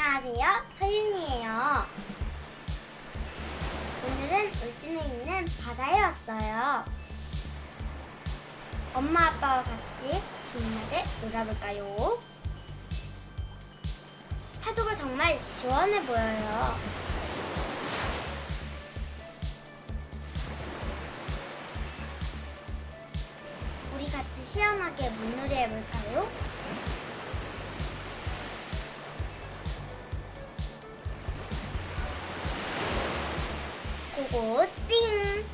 안녕하세요, 서윤이에요. 오늘은 울진에 있는 바다에 왔어요. 엄마 아빠와 같이 신나게 놀아볼까요? 파도가 정말 시원해 보여요. 우리 같이 시원하게 물놀이 해볼까요? 고고 싱!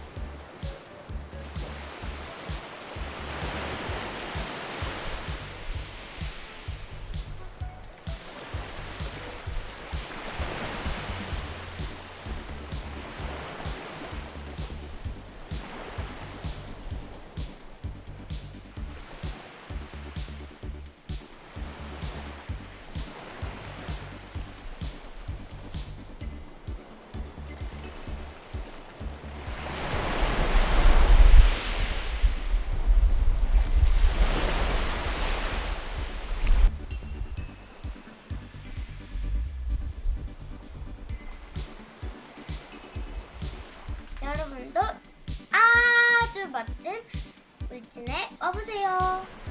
여러분도 아주 멋진 울진에 와보세요.